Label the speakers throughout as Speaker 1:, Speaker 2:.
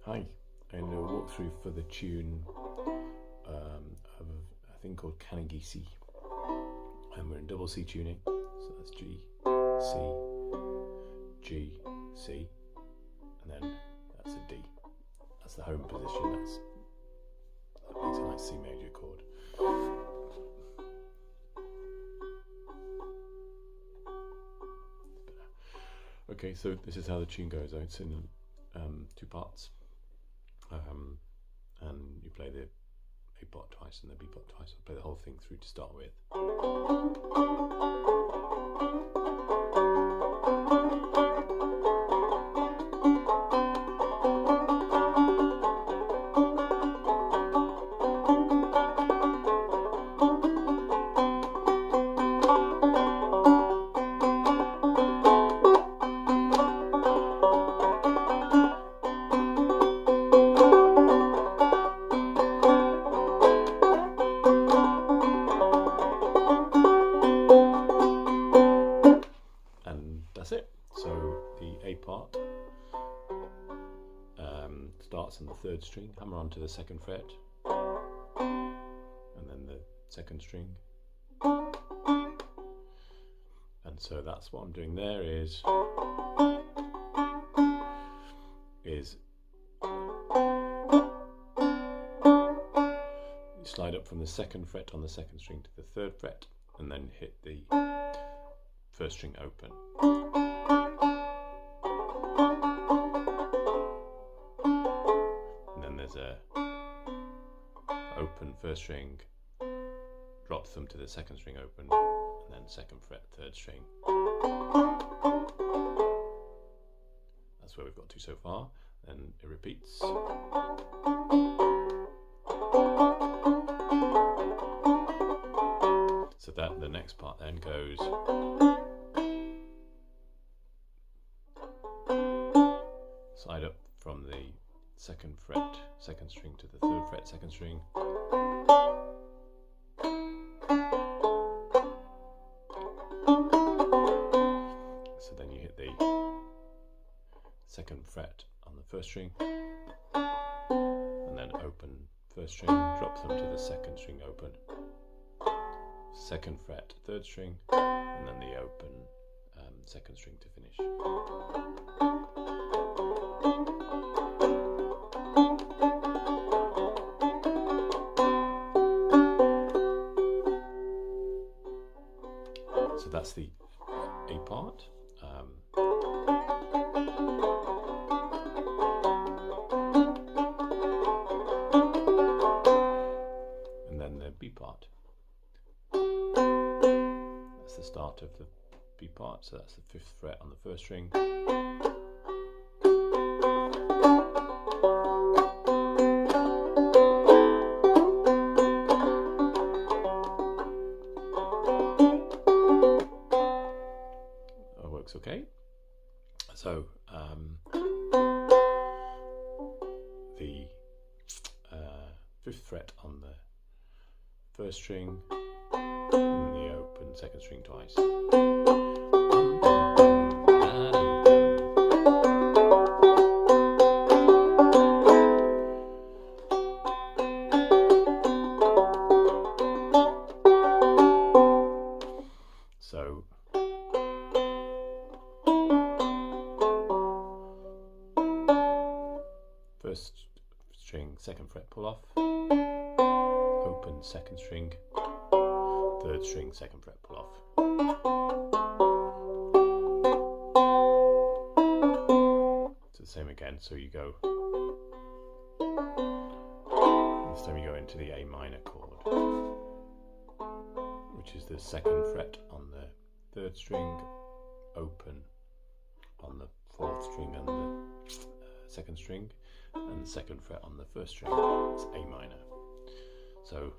Speaker 1: Hi, I'm going to walk through for the tune of a thing called Canniegeesie, and we're in double C tuning, so that's G, C, G, C, and then that's a D. That's the home position. That makes a nice C major chord. Okay, so this is how the tune goes. It's in two parts. And you play the A part twice and the B part twice. I'll play the whole thing through to start with. That's it. So the A part starts on the third string, hammer onto the second fret, and then the second string. And so that's what I'm doing there is you slide up from the second fret on the second string to the third fret, and then hit the first string open. And then there's a open first string, drop thumb to the second string open, and then second fret, third string. That's where we've got to so far. Then it repeats. So that the next part then goes slide up from the second fret, second string to the third fret, second string. So then you hit the second fret on the first string, and then open first string, drop them to the second string open, second fret, third string, and then the open second string to finish. So that's the A part. And then the B part. That's the start of the B part, so that's the fifth fret on the first string. Works okay. So the fifth fret on the first string, and the open second string twice. So first string, second fret, pull off, open second string, third string, second fret, pull off. It's the same again, so you go, this time you go into the A minor chord, which is the second fret on the third string, open on the fourth string and the second string, and the second fret on the first string. It's A minor. So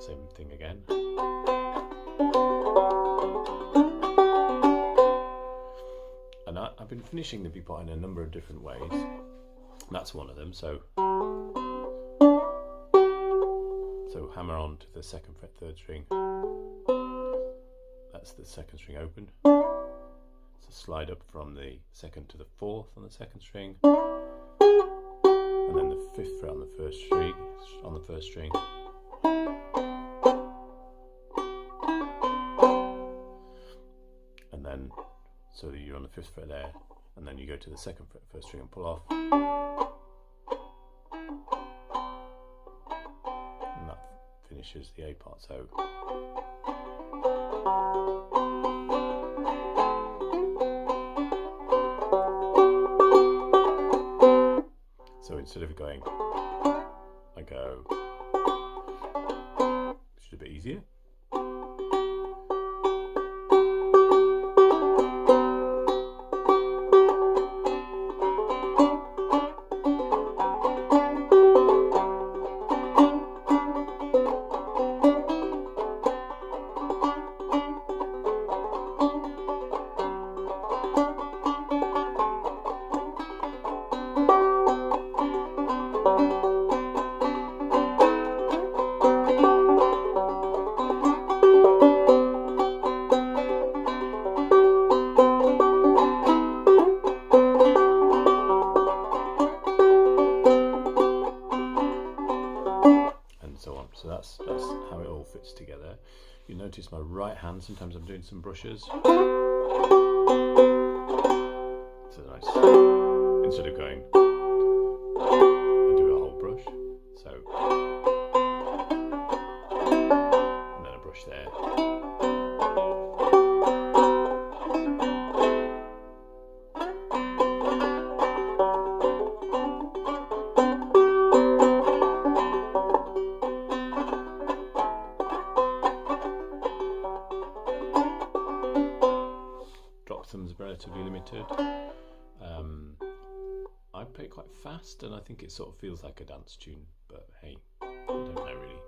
Speaker 1: same thing again. And I've been finishing the B part in a number of different ways. That's one of them. So hammer on to the second fret, third string. That's the second string open. slide up from the second to the fourth on the second string, and then the fifth fret on the first string. And then, so that you're on the fifth fret there, and then you go to the second fret, first string, and pull off. And that finishes the A part. So instead of going, I go, which is a bit easier. So that's how it all fits together. You notice my right hand, sometimes I'm doing some brushes. So nice. Instead of going, I do a whole brush. So, and then a brush there. Thumbs relatively limited. I play it quite fast, and I think it sort of feels like a dance tune, but hey, I don't know really.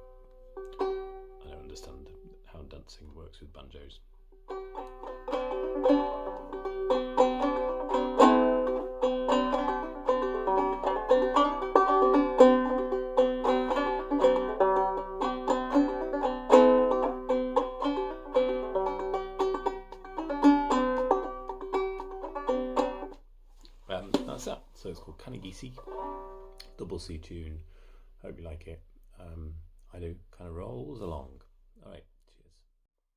Speaker 1: I don't understand how dancing works with banjos. That's that. So it's called Canniegeesie, double C tune. Hope you like it. I do. Kind of rolls along. All right.